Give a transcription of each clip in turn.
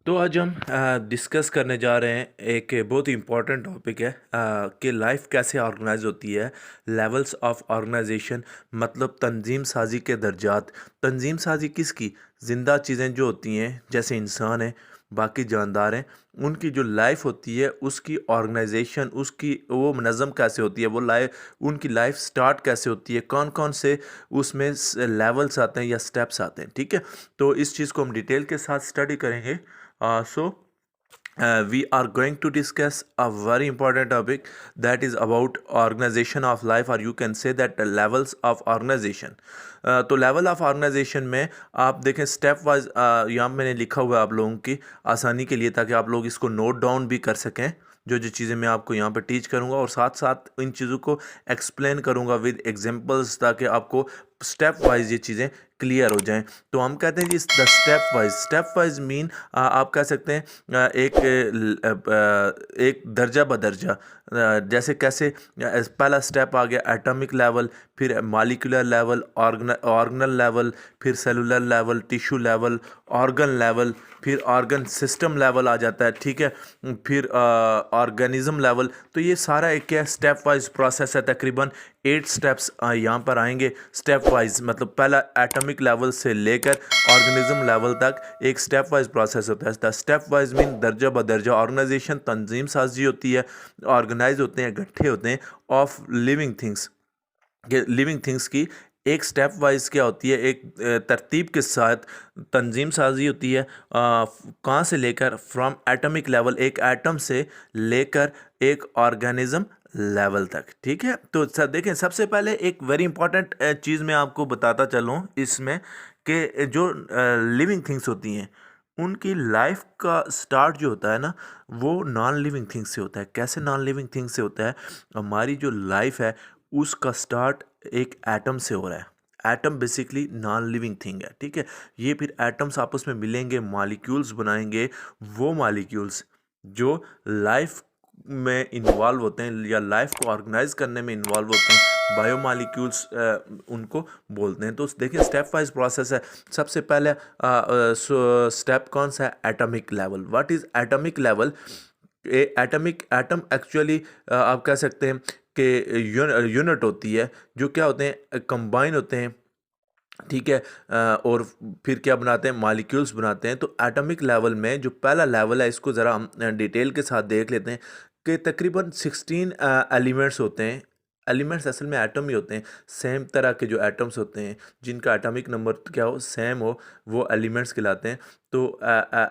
तो आज हम डिस्कस करने जा रहे हैं एक बहुत ही इम्पोर्टेंट टॉपिक है कि लाइफ कैसे ऑर्गेनाइज होती है। लेवल्स ऑफ ऑर्गेनाइजेशन मतलब तंजीम साजी के दर्जात। तंजीम साजी किसकी? ज़िंदा चीज़ें जो होती हैं जैसे इंसान है, बाकी जानदार हैं, उनकी जो लाइफ होती है उसकी ऑर्गेनाइजेशन, उसकी वो मनज़म कैसे होती है, वो लाइफ उनकी लाइफ स्टार्ट कैसे होती है, कौन कौन से उसमें लेवल्स आते हैं या स्टेप्स आते हैं। ठीक है, तो इस चीज़ को हम डिटेल के साथ स्टडी करेंगे। We are going to discuss a very important topic that is about organization of life, or you can say that the levels of organization. तो लेवल ऑफ ऑर्गेनाइजेशन में आप देखें स्टेप वाइज, यहाँ मैंने लिखा हुआ है आप लोगों की आसानी के लिए, ताकि आप लोग इसको नोट डाउन भी कर सकें। जो जो चीज़ें मैं आपको यहाँ पे टीच करूँगा और साथ साथ इन चीज़ों को एक्सप्लेन करूँगा विद एग्जांपल्स, ताकि आपको स्टेप वाइज ये चीज़ें क्लियर हो जाएं। तो हम कहते हैं जी द स्टेप वाइज मीन आप कह सकते हैं एक दर्जा बदर्जा। जैसे कैसे पहला स्टेप आ गया एटॉमिक लेवल, फिर मालिकुलर लेवल, ऑर्गनल लेवल, फिर cellular level, tissue level, organ level, फिर ऑर्गन सिस्टम लेवल आ जाता है। ठीक है, फिर ऑर्गेनिज्म लेवल। तो ये सारा एक क्या स्टेप वाइज प्रोसेस है। तकरीबन 8 स्टेप्स यहाँ पर आएंगे स्टेप वाइज। मतलब पहला एटॉमिक लेवल से लेकर ऑर्गेनिज्म लेवल तक एक स्टेप वाइज प्रोसेस होता है। द स्टेप वाइज मीन दर्जा बदर्जा ऑर्गेनाइजेशन तंजीम साजी होती है, ऑर्गेनाइज होते हैं, इकट्ठे होते हैं of living things. Living things की एक स्टेप वाइज क्या होती है, एक तरतीब के साथ तंजीम साजी होती है। कहाँ से लेकर? फ्रॉम एटॉमिक लेवल, एक एटम से लेकर एक ऑर्गेनिज्म लेवल तक। ठीक है, तो सर देखें सबसे पहले एक वेरी इंपॉर्टेंट चीज़ मैं आपको बताता चलूँ इसमें कि जो लिविंग थिंग्स होती हैं उनकी लाइफ का स्टार्ट जो होता है ना, वो नॉन लिविंग थिंग्स से होता है। कैसे नॉन लिविंग थिंग्स से होता है? हमारी जो लाइफ है उसका स्टार्ट एक एटम से हो रहा है। Atom basically non living thing है। ठीक है, ये फिर एटम्स आपस में मिलेंगे, मॉलिक्यूल्स बनाएंगे। वो मॉलिक्यूल्स जो लाइफ में इन्वॉल्व होते हैं या लाइफ को ऑर्गेनाइज करने में इन्वॉल्व होते हैं, बायोमॉलिक्यूल्स उनको बोलते हैं। तो देखिए स्टेप वाइज प्रोसेस है। सबसे पहले स्टेप कौन सा है? Atomic level. What is atomic level? Atom actually आप कह सकते हैं कि यूनिट होती है जो क्या होते हैं, कंबाइन होते हैं। ठीक है, और फिर क्या बनाते हैं? मॉलिक्यूल्स बनाते हैं। तो एटॉमिक लेवल में जो पहला लेवल है इसको ज़रा हम डिटेल के साथ देख लेते हैं कि तकरीबन 16 एलिमेंट्स होते हैं। एलिमेंट्स असल में एटम ही होते हैं। सेम तरह के जो एटम्स होते हैं जिनका एटॉमिक नंबर क्या हो, सेम हो, वो एलिमेंट्स कहलाते हैं। तो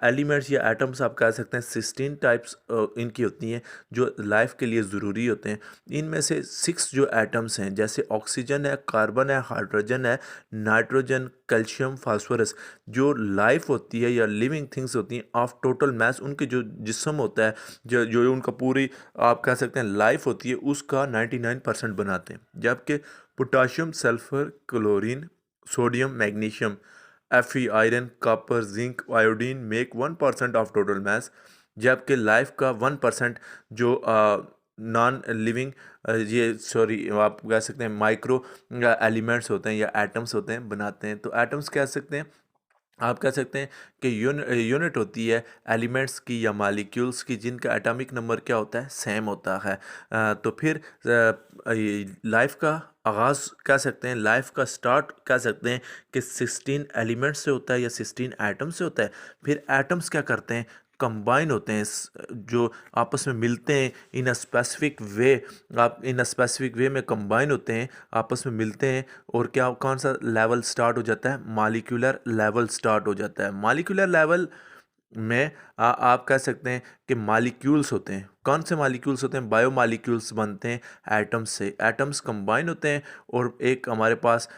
एलिमेंट्स या एटम्स आप कह सकते हैं 16 टाइप्स इनकी होती हैं जो लाइफ के लिए ज़रूरी होते हैं। इनमें से 6 जो एटम्स हैं जैसे ऑक्सीजन है, कार्बन है, हाइड्रोजन है, नाइट्रोजन, कैल्शियम, फास्फोरस, जो लाइफ होती है या लिविंग थिंग्स होती हैं ऑफ टोटल मास, उनके जो जिस्म होता है, जो जो उनका पूरी आप कह सकते हैं लाइफ होती है उसका 99% बनाते हैं। जबकि potassium, sulphur, chlorine, sodium, magnesium, Fe, iron, copper, zinc, iodine make 1% of total mass. जबकि लाइफ का 1% जो नॉन लिविंग ये सॉरी आप कह सकते हैं माइक्रो एलिमेंट्स होते हैं या एटम्स होते हैं बनाते हैं। तो एटम्स कह सकते हैं, आप कह सकते हैं कि यूनिट होती है एलिमेंट्स की या मॉलिक्यूल्स की जिनका एटॉमिक नंबर क्या होता है, सेम होता है। तो फिर लाइफ का आगाज़ कह सकते हैं, लाइफ का स्टार्ट कह सकते हैं कि 16 एलिमेंट्स से होता है या 16 एटम्स से होता है। फिर एटम्स क्या करते हैं? कंबाइन होते हैं, जो आपस में मिलते हैं इन अ स्पेसिफिक वे। आप इन अ स्पेसिफिक वे में कंबाइन होते हैं, आपस में मिलते हैं, और क्या कौन सा लेवल स्टार्ट हो जाता है? मॉलिक्यूलर लेवल स्टार्ट हो जाता है। मॉलिक्यूलर लेवल में आप कह सकते हैं कि मॉलिक्यूल्स होते हैं। कौन से मॉलिक्यूल्स होते हैं? बायोमॉलिक्यूल्स बनते हैं एटम्स से। एटम्स कंबाइन होते हैं और एक हमारे पास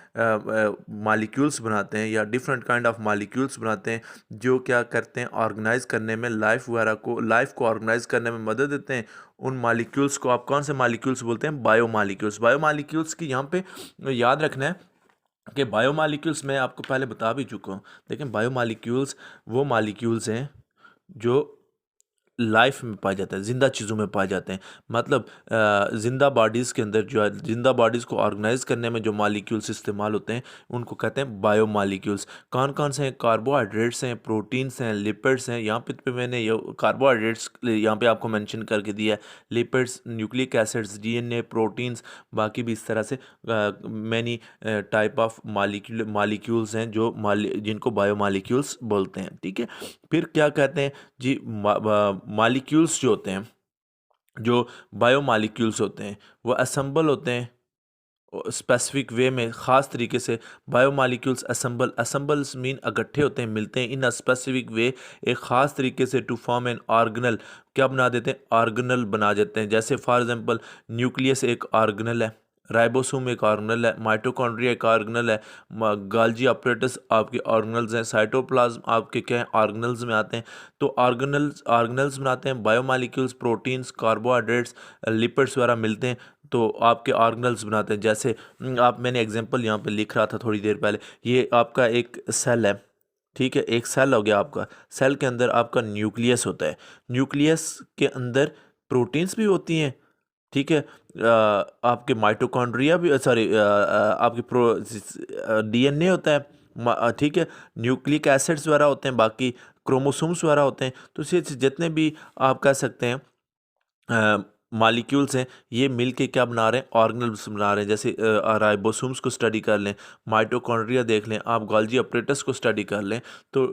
मॉलिक्यूल्स बनाते हैं या डिफरेंट काइंड ऑफ मॉलिक्यूल्स बनाते हैं जो क्या करते हैं? ऑर्गेनाइज करने में लाइफ वगैरह को, लाइफ को ऑर्गेनाइज करने में मदद देते हैं। उन मॉलिक्यूल्स को आप कौन से मॉलिक्यूल्स बोलते हैं? बायोमॉलिक्यूल्स। बायोमॉलिक्यूल्स की यहाँ पे याद रखना है कि बायोमॉलिक्यूल्स मैं आपको पहले बता भी चुका हूँ। लेकिन बायोमॉलिक्यूल्स वो मॉलिक्यूल्स हैं जो लाइफ में पाए जाते हैं, ज़िंदा चीज़ों में पाए जाते हैं। मतलब ज़िंदा बॉडीज़ के अंदर जो है, ज़िंदा बॉडीज़ को ऑर्गेनाइज करने में जो मालिक्यूल्स इस्तेमाल होते हैं उनको कहते हैं बायो मालिक्यूल्स। कौन कौन से हैं? कार्बोहाइड्रेट्स हैं, प्रोटीन्स हैं, लिपिड्स हैं। यहाँ पे मैंने ये कार्बोहाइड्रेट्स यहाँ पे आपको मेंशन करके दिया है, lipids, nucleic acids, DNA, proteins, बाकी भी इस तरह से मैनी टाइप ऑफ मालिक्यूल्स हैं जो जिनको बायो मालिक्यूल्स बोलते हैं। ठीक है, फिर क्या कहते हैं जी, मालिक्यूल्स जो होते हैं, जो बायो मालिक्यूल्स होते हैं, वो असेंबल होते हैं स्पेसिफिक वे में, ख़ास तरीके से। बायो मालिक्यूल्स असेंबल्स मीन इकट्ठे होते हैं, मिलते हैं इन अ स्पेसिफिक वे, एक ख़ास तरीके से, टू फॉर्म एन ऑर्गेनल। क्या बना देते हैं? ऑर्गेनल बना देते हैं। जैसे फॉर एग्जांपल न्यूक्लियस एक ऑर्गेनल है, राइबोसोम एक ऑर्गेनल है, माइटोकॉन्ड्रिया एक ऑर्गेनल है, गाल्जी ऑपरेटस आपके ऑर्गेनल्स हैं, साइटोप्लाज्म आपके क्या हैं? ऑर्गेनल्स में आते हैं। तो ऑर्गेनल्स बनाते हैं, बायोमोलिक्यूल्स, प्रोटीन्स, कार्बोहाइड्रेट्स, लिपिड्स वगैरह मिलते हैं तो आपके ऑर्गेनल्स बनाते हैं। जैसे मैंने एग्जांपल यहाँ पे लिख रहा था थोड़ी देर पहले, ये आपका एक सेल है, ठीक है, एक सेल हो गया आपका। सेल के अंदर आपका न्यूक्लियस होता है, न्यूक्लियस के अंदर प्रोटीन्स भी होती हैं, ठीक है। आपके माइटोकॉन्ड्रिया भी, सॉरी, आपके डीएनए होता है, ठीक है, न्यूक्लिक एसिड्स वगैरह होते हैं, बाकी क्रोमोसोम्स वगैरह होते हैं। तो ये जितने भी आप कह सकते हैं मालिक्यूल्स हैं, ये मिल के क्या बना रहे हैं? ऑर्गेनल्स बना रहे हैं। जैसे राइबोसोम्स को स्टडी कर लें, माइटोकॉन्ड्रिया देख लें, आप गोल्जी अपरेटस को स्टडी कर लें, तो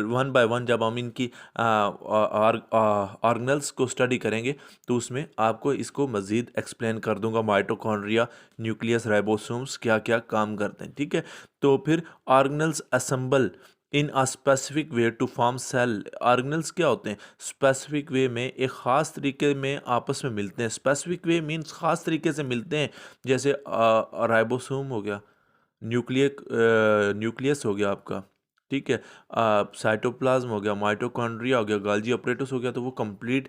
वन बाय वन जब हम इनकी ऑर्गेनल्स को स्टडी करेंगे तो उसमें आपको इसको मज़ीद एक्सप्लेन कर दूंगा, माइटोकॉन्ड्रिया, न्यूक्लियस, राइबोसोम्स क्या क्या काम करते हैं। ठीक है, तो फिर organelles assemble in a specific way to form cell. Organelles क्या होते हैं? स्पेसिफिक वे में एक ख़ास तरीके में आपस में मिलते हैं। स्पेसिफिक वे मीन्स ख़ास तरीके से मिलते हैं। जैसे राइबोसोम हो गया, न्यूक्लियस हो गया आपका, ठीक है, साइटोप्लाज्म हो गया, माइटोकॉन्ड्रिया हो गया, गाल्जी ऑपरेटस हो गया, तो वो कंप्लीट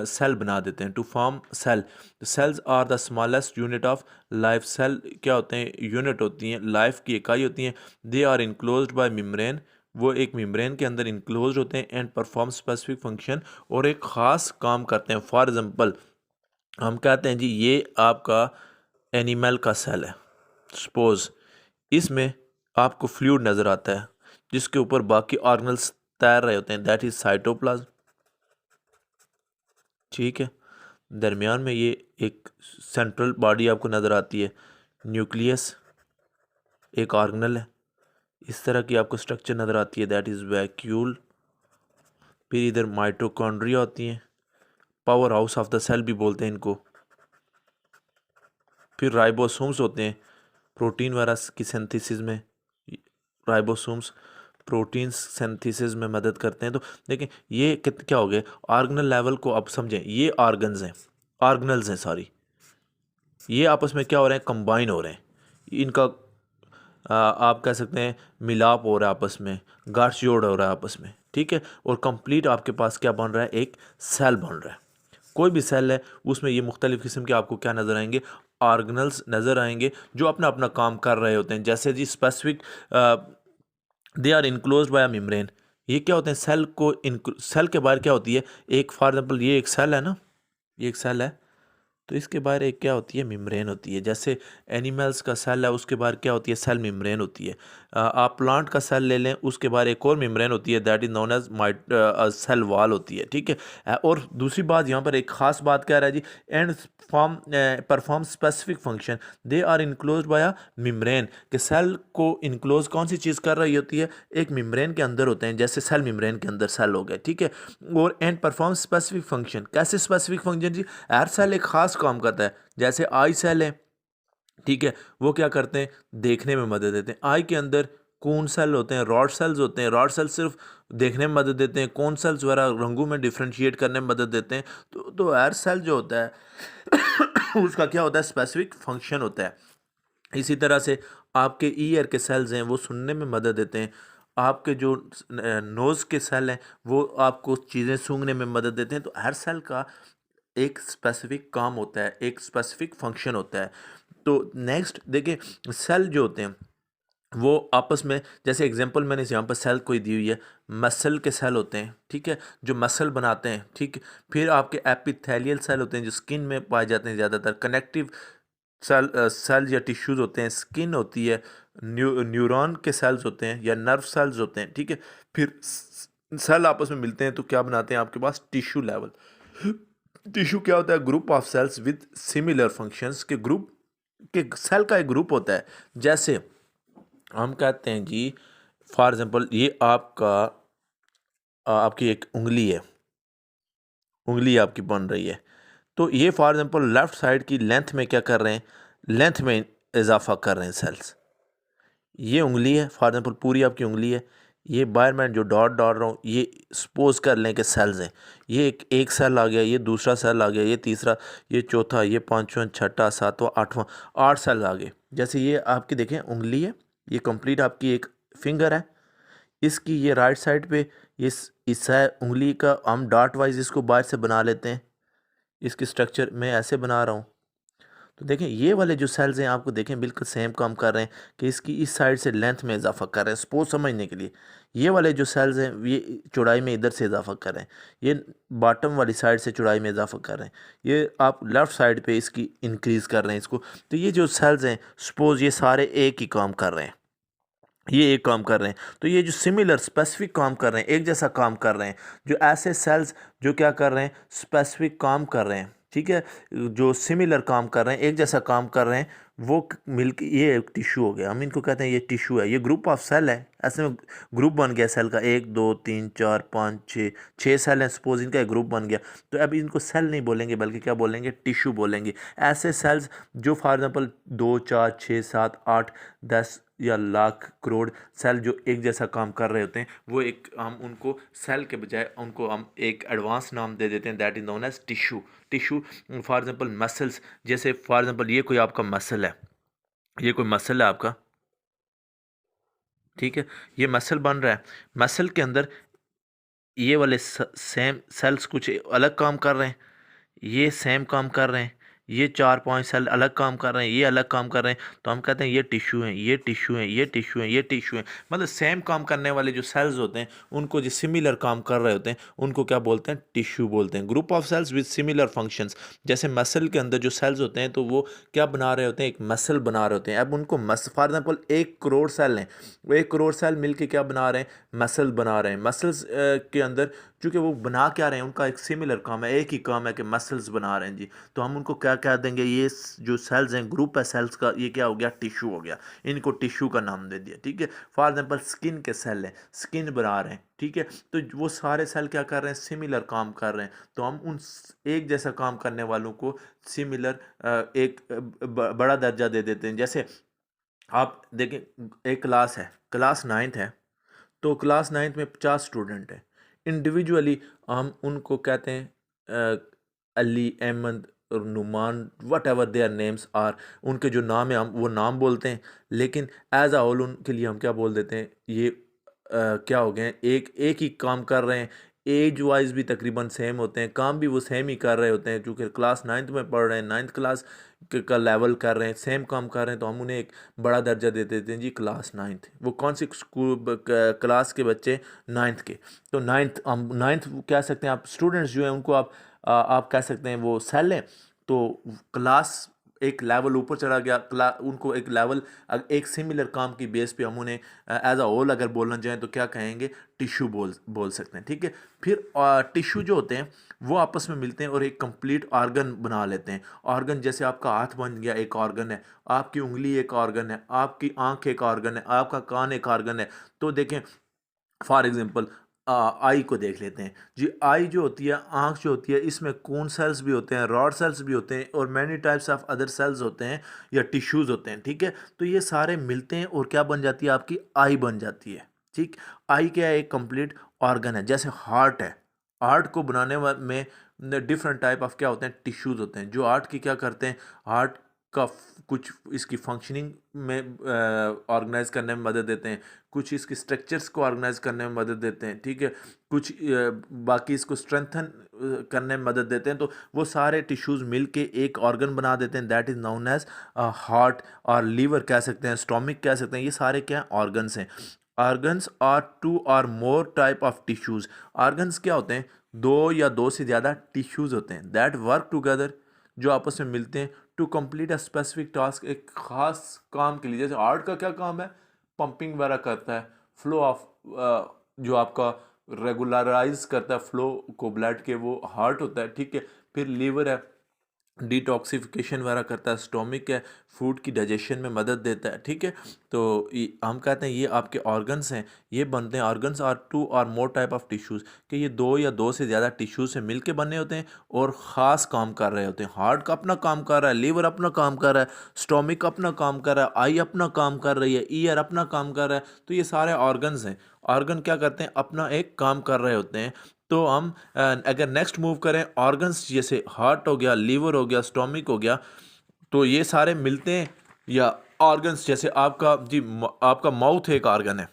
सेल बना देते हैं, to form cell. Cells are the smallest unit of life. Cell क्या होते हैं? यूनिट होती हैं, लाइफ की इकाई होती हैं। They are enclosed by membrane, वो एक मेम्ब्रेन के अंदर इनक्लोज होते हैं, एंड परफॉर्म स्पेसिफिक फंक्शन, और एक ख़ास काम करते हैं। फॉर एग्जांपल हम कहते हैं जी ये आपका एनिमल का सेल है, सपोज इसमें आपको फ्लूइड नज़र आता है जिसके ऊपर बाकी ऑर्गेनल्स तैर रहे होते हैं, दैट इज साइटोप्लाज्म, ठीक है। दरमियान में ये एक सेंट्रल बॉडी आपको नज़र आती है, न्यूक्लियस एक ऑर्गेनल है, इस तरह की आपको स्ट्रक्चर नज़र आती है, दैट इज़ वैक्यूल। फिर इधर माइटोकॉन्ड्रिया होती हैं, powerhouse of the cell भी बोलते हैं इनको। फिर राइबोसोम्स होते हैं, प्रोटीन वगैरह की सिंथेसिस में, राइबोसोम्स प्रोटीन्स सिंथेसिस में मदद करते हैं। तो देखें ये क्या हो गए? ऑर्गेनल लेवल को आप समझें, ये ऑर्गन्स हैं, ऑर्गेनल्स हैं सॉरी, ये आपस में क्या हो रहे हैं? कंबाइन हो रहे हैं, इनका आप कह सकते हैं मिलाप हो रहा है आपस में, गाठजोड़ हो रहा है आपस में, ठीक है। और कंप्लीट आपके पास क्या बन रहा है? एक सेल बन रहा है। कोई भी सेल है उसमें ये मुख्तलिफ़ किस्म के आपको क्या नज़र आएंगे? ऑर्गेनल्स नज़र आएंगे जो अपना अपना काम कर रहे होते हैं। जैसे जी specific they are enclose by membrane, ये क्या होते हैं? सेल को सेल के बाहर क्या होती है? एक फॉर एग्जांपल ये एक सेल है ना, ये एक सेल है, तो इसके बाहर एक क्या होती है? मेम्ब्रेन होती है। जैसे एनिमल्स का सेल है उसके बाहर क्या होती है? सेल मेम्ब्रेन होती है। आप प्लांट का सेल ले लें, उसके बाहर एक और मेम्ब्रेन होती है, that is known as cell wall होती है, ठीक है। और दूसरी बात यहाँ पर एक ख़ास बात कह रहा है जी, and form perform specific function, they are enclose by a membrane, कि सेल को इनक्लोज कौन सी चीज़ कर रही होती है? एक मेम्ब्रेन के अंदर होते हैं, जैसे सेल मेम्ब्रेन के अंदर सेल हो गए, ठीक है। और एंड परफॉर्म स्पेसिफिक फंक्शन, कैसे स्पेसिफिक फंक्शन जी? हर सेल एक खास काम करता है। जैसे आई सेल है, ठीक है, वो क्या करते हैं? देखने में मदद देते हैं। आई के अंदर कौन सेल होते हैं? रॉड सेल्स होते हैं। रॉड सेल सिर्फ देखने में मदद देते हैं, कौन सेल्स वगैरह रंगों में डिफ्रेंशिएट करने में मदद देते हैं। तो हर सेल जो होता है उसका क्या होता है? स्पेसिफिक फंक्शन होता है। इसी तरह से आपके ईयर के सेल्स हैं वो सुनने में मदद देते हैं। आपके जो नोज़ के सेल हैं वो आपको चीज़ें सूंघने में मदद देते हैं। तो हर सेल का एक स्पेसिफिक काम होता है, एक स्पेसिफिक फंक्शन होता है। तो नेक्स्ट देखिए, सेल जो होते हैं वो आपस में, जैसे एग्जांपल मैंने यहाँ पर सेल कोई दी हुई है, मसल के सेल होते हैं, ठीक है, जो मसल बनाते हैं, ठीक। फिर आपके एपिथेलियल सेल होते हैं जो स्किन में पाए जाते हैं ज़्यादातर। कनेक्टिव सेल या टिश्यूज़ होते हैं, स्किन होती है, न्यूरॉन के सेल्स होते हैं या नर्व सेल्स होते हैं, ठीक है। फिर सेल आपस में मिलते हैं तो क्या बनाते हैं आपके पास टिश्यू लेवल। टिश्यू क्या होता है? Group of cells with similar functions के ग्रुप के सेल का एक ग्रुप होता है। जैसे हम कहते हैं जी, फॉर एग्जांपल ये आपकी एक उंगली है, उंगली आपकी बन रही है, तो ये फॉर एग्जांपल लेफ्ट साइड की लेंथ में क्या कर रहे हैं? लेंथ में इजाफा कर रहे हैं सेल्स। ये उंगली है फॉर एग्जांपल, पूरी आपकी उंगली है। ये बाहर मैं जो डॉट डाल रहा हूँ ये सपोज कर लें कि सेल्स हैं। ये एक सेल आ गया, ये दूसरा सेल आ गया, ये तीसरा, ये चौथा, ये पांचवा, छठा, सातवां, आठवां, 8 सेल आ गए। जैसे ये आपकी देखें उंगली है, ये कंप्लीट आपकी एक फिंगर है। इसकी ये राइट साइड पे इस है उंगली का, हम डॉट वाइज इसको बाहर से बना लेते हैं। इसकी स्ट्रक्चर मैं ऐसे बना रहा हूँ। तो देखें ये वाले जो सेल्स हैं आपको देखें बिल्कुल सेम काम कर रहे हैं कि इसकी इस साइड से लेंथ में इजाफा कर रहे हैं, सपोज समझने के लिए। ये वाले जो सेल्स हैं ये चौड़ाई में इधर से इजाफा कर रहे हैं, ये बॉटम वाली साइड से चौड़ाई में इजाफा कर रहे हैं, ये आप लेफ़्ट साइड पे इसकी इंक्रीज़ कर रहे हैं इसको। तो ये जो सेल्स हैं सपोज ये सारे एक ही काम कर रहे हैं, ये एक काम कर रहे हैं। तो ये जो सिमिलर स्पेसिफिक काम कर रहे हैं, एक जैसा काम कर रहे हैं, जो ऐसे सेल्स जो क्या कर रहे हैं? स्पेसिफिक काम कर रहे हैं, ठीक है, जो सिमिलर काम कर रहे हैं, एक जैसा काम कर रहे हैं, वो मिलके ये एक टिश्यू हो गया। हम इनको कहते हैं ये टिश्यू है, ये ग्रुप ऑफ सेल है। ऐसे में ग्रुप बन गया सेल का, 1 2 3 4 5 6, 6 सेल हैं सपोज, इनका एक ग्रुप बन गया। तो अब इनको सेल नहीं बोलेंगे बल्कि क्या बोलेंगे? टिश्यू बोलेंगे। ऐसे सेल्स जो फॉर एग्जांपल 2 4 6 7 8 10 या लाख करोड़ सेल जो एक जैसा काम कर रहे होते हैं, वो एक हम उनको सेल के बजाय उनको हम एक एडवांस नाम दे देते हैं, that is known as tissue. Tissue for example muscles, जैसे फॉर एग्जांपल ये कोई आपका मसल है, ये कोई मसल है आपका, ठीक है, ये मसल बन रहा है। मसल के अंदर ये वाले सेम सेल्स कुछ अलग काम कर रहे हैं, ये सेम काम कर रहे हैं, ये 4 5 सेल अलग काम कर रहे हैं, ये अलग काम कर रहे हैं। तो हम कहते हैं ये टिश्यू हैं, ये टिश्यू हैं, ये टिश्यू हैं, ये टिश्यू हैं। मतलब सेम काम करने वाले जो सेल्स होते हैं उनको जो सिमिलर काम कर रहे होते हैं उनको क्या बोलते हैं? टिश्यू बोलते हैं। Group of cells with similar functions. जैसे मसल के अंदर जो सेल्स होते हैं तो वो क्या बना रहे होते हैं? एक मसल बना रहे होते हैं। अब उनको फॉर एग्जाम्पल 1 करोड़ सेल हैं, वो 1 करोड़ सेल मिलके क्या बना रहे हैं? मसल बना रहे हैं। मसल्स के अंदर चूँकि वो बना क्या रहे हैं, उनका एक सिमिलर काम है, एक ही काम है कि मसल्स बना रहे हैं जी। तो हम उनको क्या कह देंगे? ये जो सेल्स हैं, ग्रुप है सेल्स का, ये क्या हो गया? टिश्यू हो गया। इनको टिश्यू का नाम दे दिया, ठीक है। फॉर एग्जांपल स्किन के सेल हैं, स्किन बना रहे हैं, ठीक है। तो वो सारे सेल क्या कर रहे हैं? सिमिलर काम कर रहे हैं। तो हम उन एक जैसा काम करने वालों को सिमिलर एक बड़ा दर्जा दे देते हैं। जैसे आप देखें, एक क्लास है, क्लास 9th है, तो क्लास 9th में 50 स्टूडेंट हैं। इंडिविजुअली हम उनको कहते हैं अली, अहमद और Numan, whatever their names are, उनके जो नाम है हम वो नाम बोलते हैं। लेकिन एज अ होल उनके लिए हम क्या बोल देते हैं? ये क्या हो गए हैं? एक एक ही काम कर रहे हैं, एज वाइज भी तकरीबन सेम होते हैं, काम भी वो सेम ही कर रहे होते हैं, क्योंकि क्लास 9th में पढ़ रहे हैं, 9th क्लास का लेवल कर रहे हैं, सेम काम कर रहे हैं। तो हम उन्हें एक बड़ा दर्जा दे देते हैं जी, क्लास 9th। वो कौन सी स्कूल क्लास के बच्चे? 9th के। तो 9th, हम 9th कह सकते हैं। आप स्टूडेंट्स जो हैं उनको आप कह सकते हैं वो सेल हैं। तो क्लास एक लेवल ऊपर चढ़ा गया, उनको एक लेवल, एक सिमिलर काम की बेस पे हम उन्हें एज अ होल अगर बोलना चाहें तो क्या कहेंगे? टिश्यू बोल सकते हैं, ठीक है। फिर टिश्यू जो होते हैं वो आपस में मिलते हैं और एक कंप्लीट ऑर्गन बना लेते हैं। ऑर्गन जैसे आपका हाथ बन गया, एक ऑर्गन है, आपकी उंगली एक ऑर्गन है, आपकी आंख एक ऑर्गन है, आपका कान एक ऑर्गन है। तो देखें फॉर एग्जांपल आई को देख लेते हैं जी। आई जो होती है, आंख जो होती है, इसमें कून सेल्स भी होते हैं, रॉड सेल्स भी होते हैं और many types of other sales होते हैं या टिश्यूज़ होते हैं, ठीक है। तो ये सारे मिलते हैं और क्या बन जाती है? आपकी आई बन जाती है, ठीक। आई क्या है? एक कंप्लीट ऑर्गन है। जैसे हार्ट है, हार्ट को बनाने में डिफरेंट टाइप ऑफ क्या होते हैं? टिश्यूज़ होते हैं जो हार्ट की क्या करते हैं? हार्ट का कुछ इसकी फंक्शनिंग में ऑर्गेनाइज करने में मदद देते हैं, कुछ इसकी स्ट्रक्चर्स को ऑर्गेनाइज करने में मदद देते हैं, ठीक है, कुछ बाकी इसको स्ट्रेंथन करने में मदद देते हैं। तो वो सारे टिश्यूज़ मिल के एक ऑर्गन बना देते हैं, that is known as heart, और लीवर कह सकते हैं, स्टोमिक कह सकते हैं। ये सारे क्या हैं? ऑर्गन्स हैं। ऑर्गन्स आर टू और मोर टाइप ऑफ टिश्यूज़। ऑर्गन्स क्या होते हैं? दो या दो से ज़्यादा टिश्यूज़ होते हैं दैट वर्क टुगेदर, जो आपस में मिलते हैं to complete a specific task, एक ख़ास काम के लिए। जैसे हार्ट का क्या काम है? पंपिंग वगैरह करता है, फ्लो ऑफ जो आपका रेगुलराइज करता है फ्लो को ब्लड के, वो हार्ट होता है, ठीक है। फिर लीवर है, डिटॉक्सिफिकेशन वगैरह करता है। स्टोमिक है, फूड की डाइजेशन में मदद देता है, ठीक है। तो हम कहते हैं ये आपके ऑर्गन्स हैं, ये बनते हैं। ऑर्गन्स आर टू और मोर टाइप ऑफ टिश्यूज़, कि ये दो या दो से ज़्यादा टिश्यू से मिल के बने होते हैं और ख़ास काम कर रहे होते हैं। हार्ट का अपना काम कर रहा है, लीवर अपना काम कर रहा है, स्टोमिक अपना काम कर रहा है, आई अपना काम कर रही है, ईयर अपना काम कर रहा है। तो ये सारे ऑर्गन्स हैं। ऑर्गन क्या करते हैं? अपना एक काम कर रहे होते हैं। तो हम अगर नेक्स्ट मूव करें, ऑर्गन्स जैसे हार्ट हो गया, लीवर हो गया, स्टोमिक हो गया, तो ये सारे मिलते हैं। या ऑर्गन्स जैसे आपका आपका माउथ एक ऑर्गन है,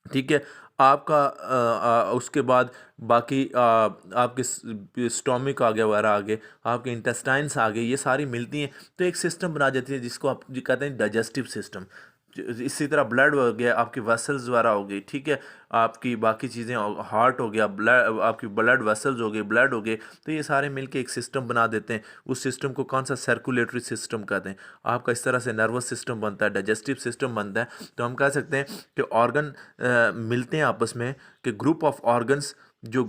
ठीक है। आपका उसके बाद बाकी आपके स्टोमिक आ गया वगैरह आगे, आपके इंटेस्टाइन्स आ गए, ये सारी मिलती हैं तो एक सिस्टम बना देती है जिसको आप जो कहते हैं डाइजेस्टिव सिस्टम। इसी तरह ब्लड हो गया, आपकी वेसल्स वगैरह हो गई, ठीक है, आपकी बाकी चीज़ें, हार्ट हो गया, ब्लड, आपकी ब्लड वेसल्स हो गई, ब्लड हो गए। तो ये सारे मिलके एक सिस्टम बना देते हैं। उस सिस्टम को कौन सा? सर्कुलेटरी सिस्टम कहते हैं। आपका इस तरह से नर्वस सिस्टम बनता है, डाइजेस्टिव सिस्टम बनता है। तो हम कह सकते हैं कि ऑर्गन मिलते हैं आपस में, कि ग्रुप ऑफ ऑर्गन्स, जो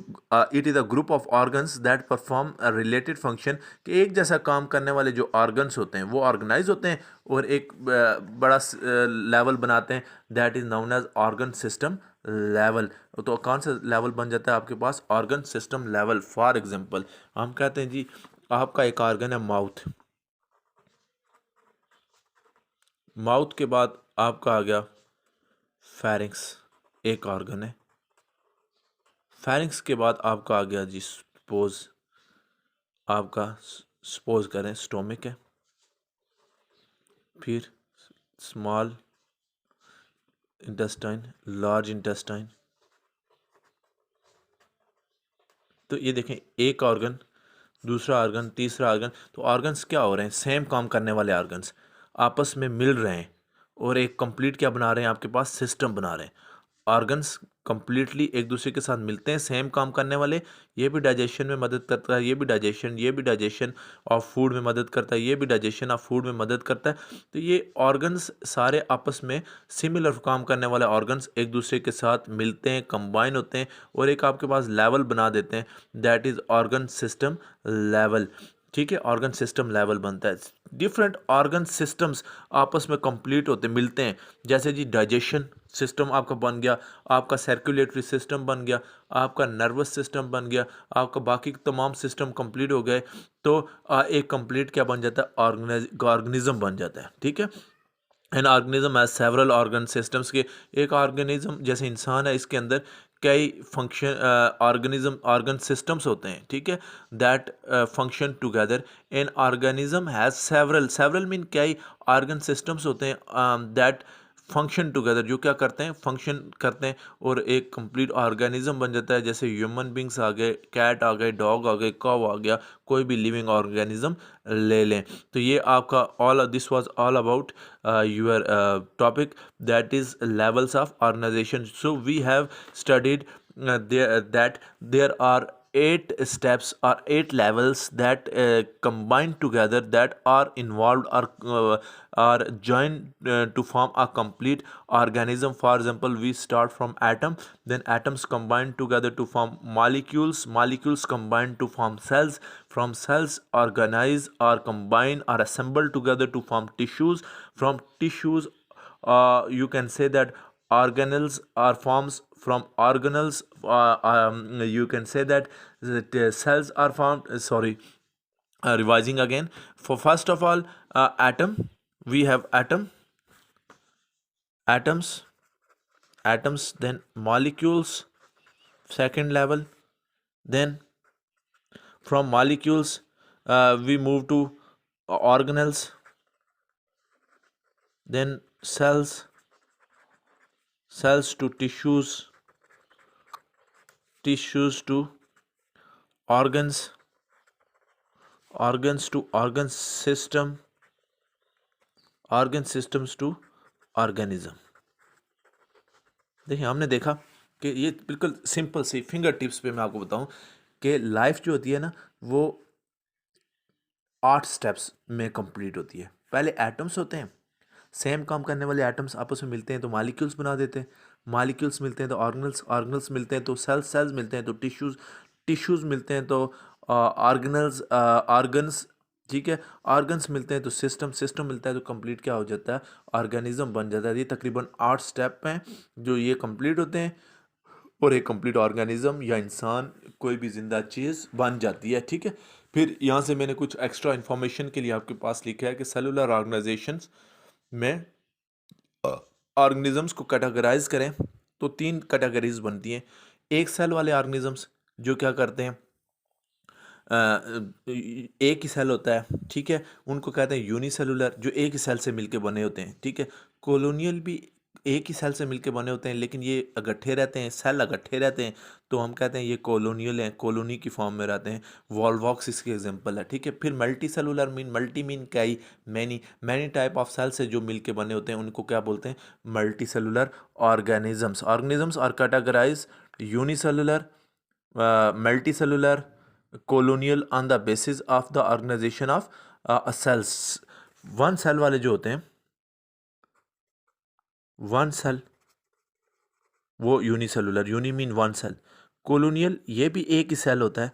it is a group of organs that perform a related function, कि एक जैसा काम करने वाले जो ऑर्गन्स होते हैं वो ऑर्गेनाइज होते हैं और एक बड़ा लेवल बनाते हैं, that is known as organ system level. तो कौन सा लेवल बन जाता है आपके पास? Organ system level. For example हम कहते हैं जी आपका एक ऑर्गन है माउथ, माउथ के बाद आपका आ गया फेरिंक्स, एक ऑर्गन है। फेरिंक्स के बाद आपका आ गया जी सपोज, आपका सपोज करें स्टोमिक है, फिर स्मॉल इंटेस्टाइन, लार्ज इंटेस्टाइन। तो ये देखें, एक ऑर्गन, दूसरा ऑर्गन, तीसरा ऑर्गन। तो ऑर्गन्स क्या हो रहे हैं? सेम काम करने वाले ऑर्गन्स आपस में मिल रहे हैं और एक कंप्लीट क्या बना रहे हैं? आपके पास सिस्टम बना रहे हैं। ऑर्गन्स कंप्लीटली एक दूसरे के साथ मिलते हैं, सेम काम करने वाले। ये भी डाइजेशन में मदद करता है, ये भी डाइजेशन, ये भी डाइजेशन ऑफ फूड में मदद करता है, ये भी डाइजेशन ऑफ फूड में मदद करता है। तो ये ऑर्गन्स सारे आपस में सिमिलर काम करने वाले ऑर्गन्स एक दूसरे के साथ मिलते हैं, कंबाइन होते हैं और एक आपके पास लेवल बना देते हैं, that is organ system level, ठीक है। ऑर्गन सिस्टम लेवल बनता है। डिफरेंट ऑर्गन सिस्टम्स आपस में कंप्लीट होते मिलते हैं। जैसे जी डाइजेशन सिस्टम आपका बन गया, आपका सर्कुलेटरी सिस्टम बन गया, आपका नर्वस सिस्टम बन गया, आपका बाकी तमाम सिस्टम कंप्लीट हो गए। तो एक कंप्लीट क्या बन जाता है? ऑर्गेनिज्म बन जाता है, ठीक है। An organism has several organ systems, के एक ऑर्गेनिज्म जैसे इंसान है, इसके अंदर कई फंक्शन ऑर्गेनिज्म ऑर्गन सिस्टम्स होते हैं, ठीक है, that function together. An organism has several, several mean कई ऑर्गन सिस्टम्स होते हैं दैट फंक्शन टुगेदर, जो क्या करते हैं? फंक्शन करते हैं और एक कंप्लीट ऑर्गेनिज्म बन जाता है। जैसे ह्यूमन बींग्स आ गए, कैट आ गए, डॉग आ गए, काऊ आ गया, कोई भी लिविंग ऑर्गेनिज्म ले लें। तो ये आपका all this was all about your topic, that is levels of organization. So we have studied that there are 8 steps or 8 levels that combine together, that are involved or are joined to form a complete organism. For example, we start from atom, then atoms combine together to form molecules, molecules combine to form cells, from cells organize or combine or assemble together to form tissues, from tissues you can say that organelles are forms, from organelles you can say that the cells are formed. Sorry, revising again. For first of all, atom, we have atoms, then molecules, second level. Then from molecules we move to organelles, then cells to tissues to organs to organ systems to organism। देखिए हमने देखा कि ये बिल्कुल simple सी finger tips पे मैं आपको बताऊं कि लाइफ जो होती है ना वो 8 स्टेप्स में कंप्लीट होती है। पहले एटम्स होते हैं, सेम काम करने वाले एटम्स आपस में मिलते हैं तो मॉलिक्यूल्स बना देते हैं, मॉलिक्यूल्स मिलते हैं तो ऑर्गनल्स मिलते हैं तो सेल्स मिलते हैं तो टिश्यूज़ मिलते हैं तो ऑर्गन्स, ठीक है, ऑर्गन्स मिलते हैं तो सिस्टम मिलता है तो कंप्लीट क्या हो जाता है, ऑर्गेनिज्म बन जाता है। ये तकरीबन 8 स्टेप हैं जो ये कंप्लीट होते हैं और एक कंप्लीट ऑर्गेनिज्म या इंसान कोई भी जिंदा चीज़ बन जाती है, ठीक है। फिर यहाँ से मैंने कुछ एक्स्ट्रा इन्फॉर्मेशन के लिए आपके पास लिखा है कि सेलुलर ऑर्गेनाइजेशंस में ऑर्गेनिजम्स को कैटेगराइज करें तो 3 कैटेगरीज बनती हैं। एक सेल वाले ऑर्गेनिजम्स जो क्या करते हैं, एक ही सेल होता है, ठीक है, उनको कहते हैं यूनिसेलुलर, जो एक ही सेल से मिलके बने होते हैं, ठीक है। कॉलोनियल भी एक ही सेल से मिलके बने होते हैं लेकिन ये इकट्ठे रहते हैं, सेल इकट्ठे रहते हैं तो हम कहते हैं ये कॉलोनियल हैं, कॉलोनी की फॉर्म में रहते हैं। वॉल्वॉक्स इसके एग्जांपल है, ठीक है। फिर मल्टी सेलुलर मीन कई मैनी टाइप ऑफ सेल से जो मिलके बने होते हैं उनको क्या बोलते हैं, multicellular organisms are categorize unicellular, multicellular, colonial on the basis of the organization of cells। One cell वाले जो होते हैं, वन सेल वो unicellular, uni mean one cell. Colonial ये भी एक ही सेल होता है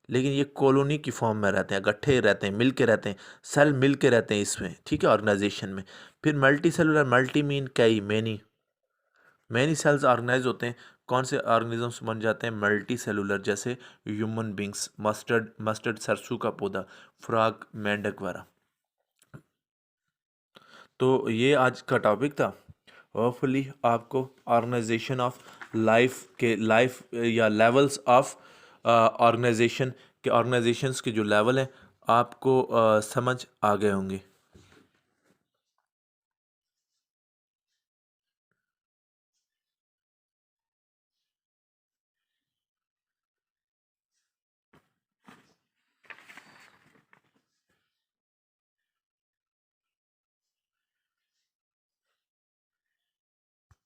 लेकिन ये कॉलोनी की फॉर्म में रहते हैं, इकट्ठे रहते हैं, मिल के रहते हैं, सेल मिल के रहते हैं इसमें, ठीक है, ऑर्गेनाइजेशन में। फिर मल्टी सेलुलर, मल्टी मीन कई, मैनी सेल्स ऑर्गेनाइज होते हैं। कौन से ऑर्गेनिजम्स बन जाते हैं, मल्टी सेलुलर, जैसे ह्यूमन बींग्स, मस्टर्ड सरसों का पौधा, फ्रॉग, मेंढक वगैरह। तो ये आज का टॉपिक था। होपफुली आपको ऑर्गेनाइजेशन ऑफ लाइफ या लेवल्स ऑफ ऑर्गेनाइजेशंस के जो लेवल हैं आपको समझ आ गए होंगे।